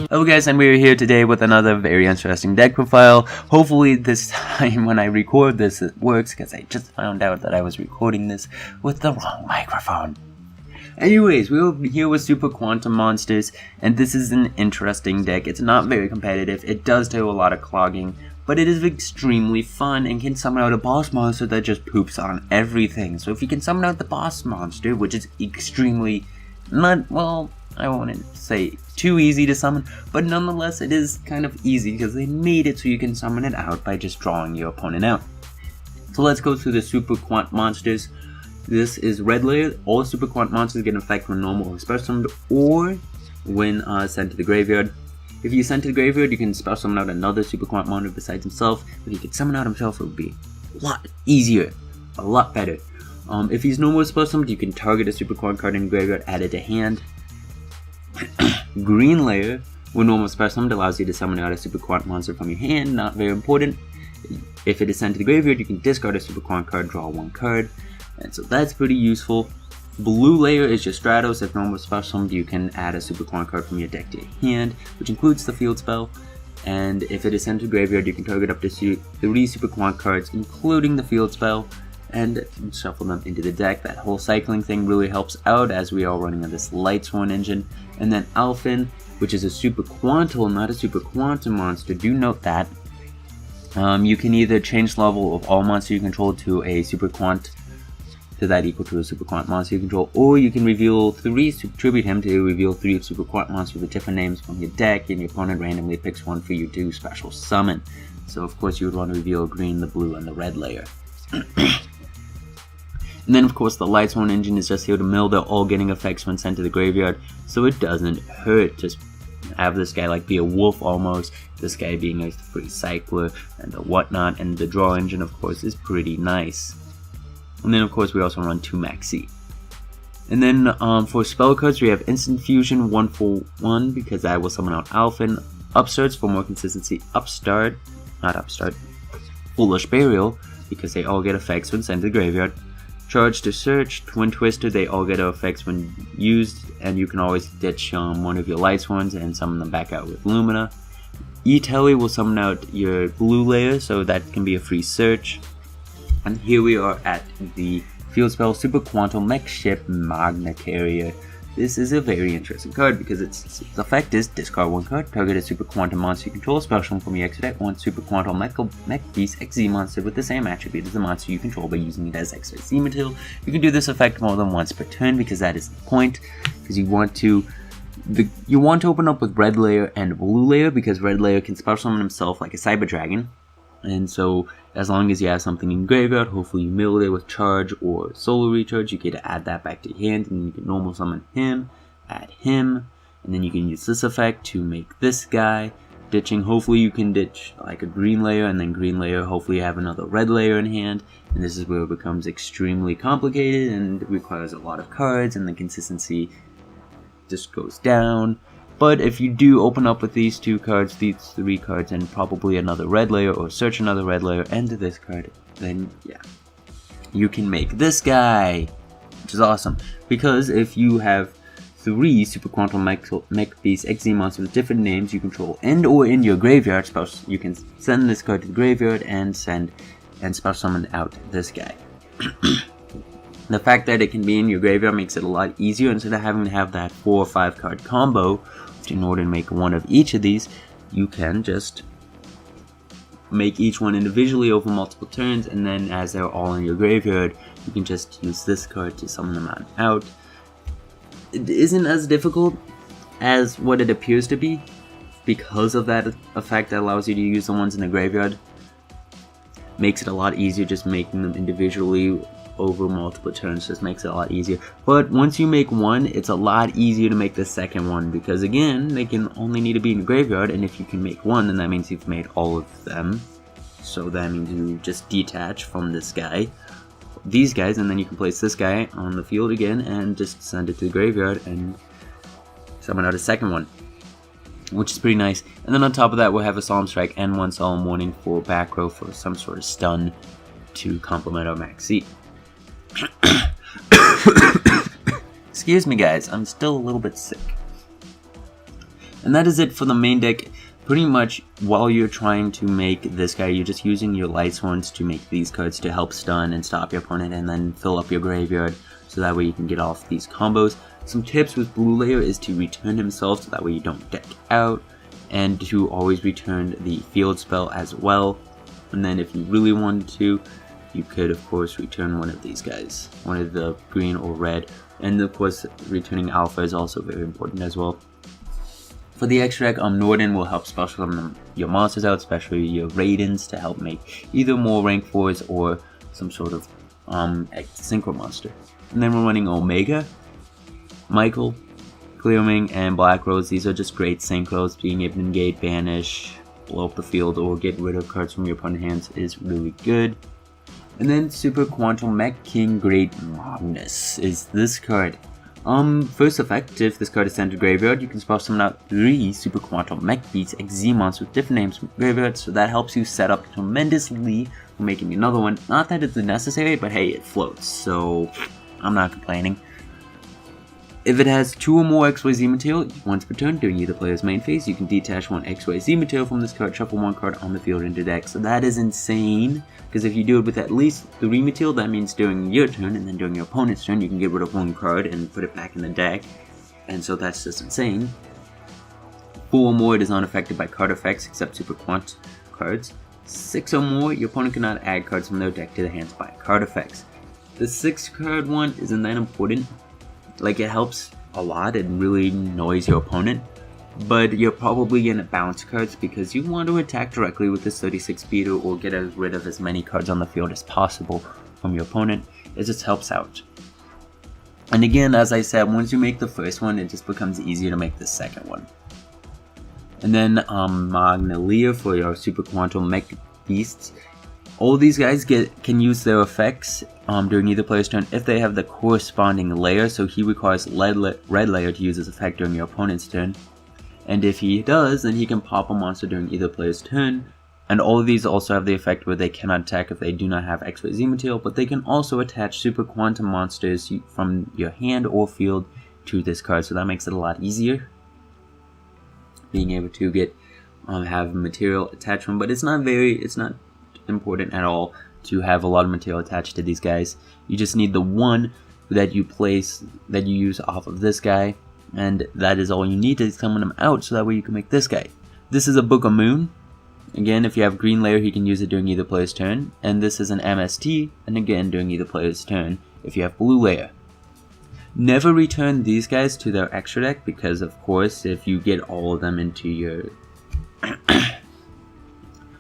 Hello guys, and we're here today with another very interesting deck profile. Hopefully this time when I record this it works, because I just found out that I was recording this with the wrong microphone. Anyways, we're here with Super Quantum Monsters, and this is an interesting deck. It's not very competitive, it does do a lot of clogging, but it is extremely fun and can summon out a boss monster that just poops on everything. So if you can summon out the boss monster, which is extremely not, well, I wouldn't say too easy to summon, but nonetheless it is kind of easy because they made it so you can summon it out by just drawing your opponent out. So let's go through the Super Quant monsters. This is red layer. All Super Quant monsters get an effect when normal or special summoned or when sent to the graveyard. If you send to the graveyard, you can special summon out another Super Quant monster besides himself. If he could summon out himself, it would be a lot easier, a lot better. If he's normal or special summoned, you can target a Super Quant card in the graveyard, add it to hand. Green layer, when normal special summoned, allows you to summon out a Super Quant monster from your hand, not very important. If it is sent to the graveyard, you can discard a Super Quant card, draw one card, and so that's pretty useful. Blue layer is your Stratos. If normal special summoned, you can add a Super Quant card from your deck to your hand, which includes the field spell. And if it is sent to the graveyard, you can target up to 3 Super Quant cards, including the field spell, and shuffle them into the deck. That whole cycling thing really helps out as we are running on this Lightsworn engine. And then Alphen, which is a Super Quantal, not a Super Quantum monster. Do note that. You can either change the level of all monsters you control to a Super Quant, to that equal to a Super Quant monster you control, or you can reveal 3, tribute him to reveal 3 Super Quant monsters with different names from your deck, and your opponent randomly picks one for you to special summon. So of course you would want to reveal green, the blue, and the red layer. And then of course the Lightsworn engine is just here to mill. They're all getting effects when sent to the graveyard, so it doesn't hurt to have this guy like be a wolf almost, this guy being a free cycler and the whatnot, and the draw engine of course is pretty nice. And then of course we also run 2 Maxi. And then for spell cards we have Instant Fusion 1 for 1 because that will summon out Alphen, Upstarts for more consistency, Foolish Burial because they all get effects when sent to the graveyard, Charge to Search, Twin Twister, they all get effects when used, and you can always ditch one of your Lightsworns and summon them back out with Lumina. E-Telly will summon out your blue layer, so that can be a free search. And here we are at the field spell Super Quantum Mech Ship Magna Carrier. This is a very interesting card because its effect is discard 1 card, target a Super Quantum monster you control, special from your extra deck, 1 Super Quantum Mech Beast XZ monster with the same attribute as the monster you control by using it as XYZ material. You can do this effect more than once per turn because that is the point, because you want to open up with red layer and blue layer because red layer can special summon himself like a Cyber Dragon. And so, as long as you have something in graveyard, hopefully you mill it with charge or solar recharge, you get to add that back to your hand, and then you can normal summon him, add him, and then you can use this effect to make this guy. Ditching, hopefully you can ditch like a green layer, and then green layer, hopefully you have another red layer in hand, and this is where it becomes extremely complicated and requires a lot of cards, and the consistency just goes down. But if you do open up with these 2 cards, these 3 cards, and probably another red layer, or search another red layer, and this card, then yeah, you can make this guy, which is awesome. Because if you have 3 Super Quantum Mech Beast XZ monsters with different names you control, and or in your graveyard, you can send this card to the graveyard and special summon out this guy. The fact that it can be in your graveyard makes it a lot easier. Instead of having to have that 4 or 5 card combo, in order to make one of each of these, you can just make each one individually over multiple turns, and then as they're all in your graveyard, you can just use this card to summon them out. It isn't as difficult as what it appears to be because of that effect that allows you to use the ones in the graveyard. Makes it a lot easier just making them individually over multiple turns, just makes it a lot easier. But once you make one, it's a lot easier to make the second one because again, they can only need to be in the graveyard, and if you can make one, then that means you've made all of them. So that means you just detach from this guy, these guys, and then you can place this guy on the field again and just send it to the graveyard and summon out a second one, which is pretty nice. And then on top of that, we'll have a Solemn Strike and 1 Solemn Warning for back row for some sort of stun to complement our Maxi. Excuse me guys, I'm still a little bit sick. And that is it for the main deck. Pretty much while you're trying to make this guy, you're just using your light swords to make these cards to help stun and stop your opponent, and then fill up your graveyard so that way you can get off these combos. Some tips with Blue Layer is to return himself so that way you don't deck out, and to always return the field spell as well. And then if you really wanted to, you could of course return one of these guys, one of the green or red, and of course returning alpha is also very important as well. For the extra deck, Norden will help special summon your monsters out, especially your Raidens, to help make either more rank 4s or some sort of synchro monster. And then we're running Omega, Michael, Clearwing, and Black Rose. These are just great synchros. Being able to negate, banish, blow up the field, or get rid of cards from your opponent's hands is really good. And then Super Quantum Mech King Great Magnus is this card. First effect, if this card is sent to graveyard, you can spell summon out 3 Super Quantum Mech Beats XZ monsters with different names from graveyard, so that helps you set up tremendously for making another one. Not that it's necessary, but hey, it floats, so I'm not complaining. If it has 2 or more XYZ material, once per turn during either player's main phase, you can detach 1 XYZ material from this card, shuffle 1 card on the field into deck. So that is insane, because if you do it with at least 3 material, that means during your turn, and then during your opponent's turn, you can get rid of 1 card and put it back in the deck. And so that's just insane. 4 or more, it is unaffected by card effects, except Super Quant cards. 6 or more, your opponent cannot add cards from their deck to the hands by card effects. The 6 card one isn't that important. Like, it helps a lot, it really annoys your opponent, but you're probably gonna bounce cards because you want to attack directly with this 36 speed or get rid of as many cards on the field as possible from your opponent. It just helps out. And again, as I said, once you make the first one, it just becomes easier to make the second one. And then Magnalia for your Super Quantum Mech Beasts. All these guys can use their effects during either player's turn if they have the corresponding layer, so he requires red layer to use his effect during your opponent's turn. And if he does, then he can pop a monster during either player's turn. And all of these also have the effect where they cannot attack if they do not have XYZ material, but they can also attach Super Quantum monsters from your hand or field to this card, so that makes it a lot easier. Being able to get have material attachment, but it's not important at all to have a lot of material attached to these guys. You just need the one that you use off of this guy, and that is all you need to summon him out, so that way you can make this guy. This is a Book of Moon. Again, if you have green layer, he can use it during either player's turn, and this is an MST, and again during either player's turn if you have blue layer. Never return these guys to their extra deck, because of course if you get all of them into your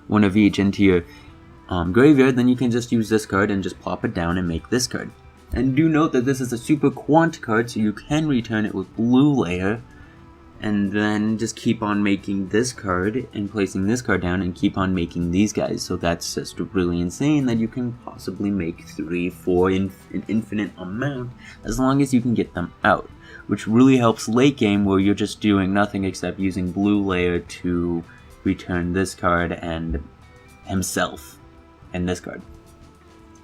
one of each into your graveyard, then you can just use this card and just plop it down and make this card. And do note that this is a Super Quant card, so you can return it with blue layer, and then just keep on making this card and placing this card down and keep on making these guys. So that's just really insane that you can possibly make 3, 4 in an infinite amount as long as you can get them out, which really helps late game where you're just doing nothing except using blue layer to return this card and himself and this card.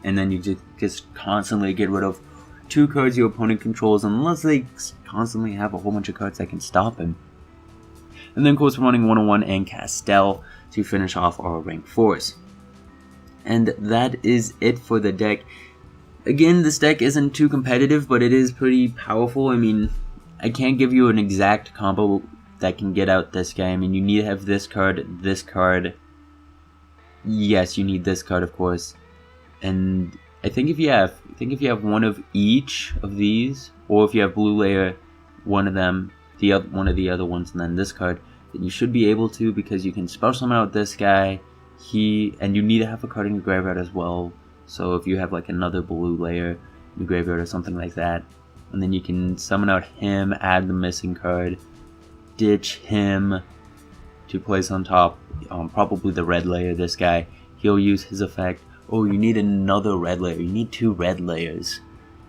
And then you just constantly get rid of 2 cards your opponent controls, unless they constantly have a whole bunch of cards that can stop him. And then of course we're running 101 and Castel to finish off our rank 4s. And that is it for the deck. Again, this deck isn't too competitive, but it is pretty powerful. I mean, I can't give you an exact combo that can get out this guy. I mean, you need to have this card, this card. Yes, you need this card, of course. And I think if you have one of each of these, or if you have blue layer, one of them, one of the other ones, and then this card, then you should be able to, because you can spell summon out this guy. And you need to have a card in your graveyard as well. So if you have like another blue layer in your graveyard or something like that, and then you can summon out him, add the missing card, ditch him to place on top, probably the red layer, this guy. He'll use his effect. Oh, you need another red layer. You need 2 red layers.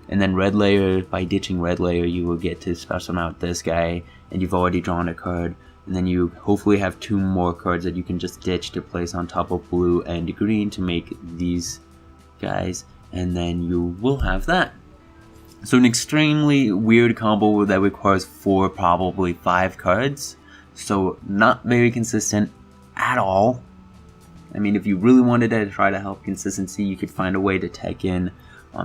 And then red layer, by ditching red layer, you will get to special out this guy, and you've already drawn a card. And then you hopefully have 2 more cards that you can just ditch to place on top of blue and green to make these guys. And then you will have that. So an extremely weird combo that requires 4, probably 5 cards. So not very consistent at all. I mean, if you really wanted to try to help consistency, you could find a way to tech in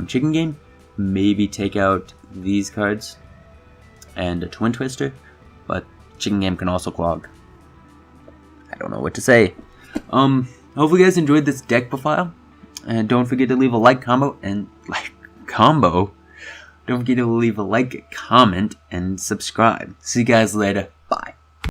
Chicken Game. Maybe take out these cards and a Twin Twister. But Chicken Game can also clog. I don't know what to say. Hopefully you guys enjoyed this deck profile. And don't forget to leave a comment and subscribe. See you guys later.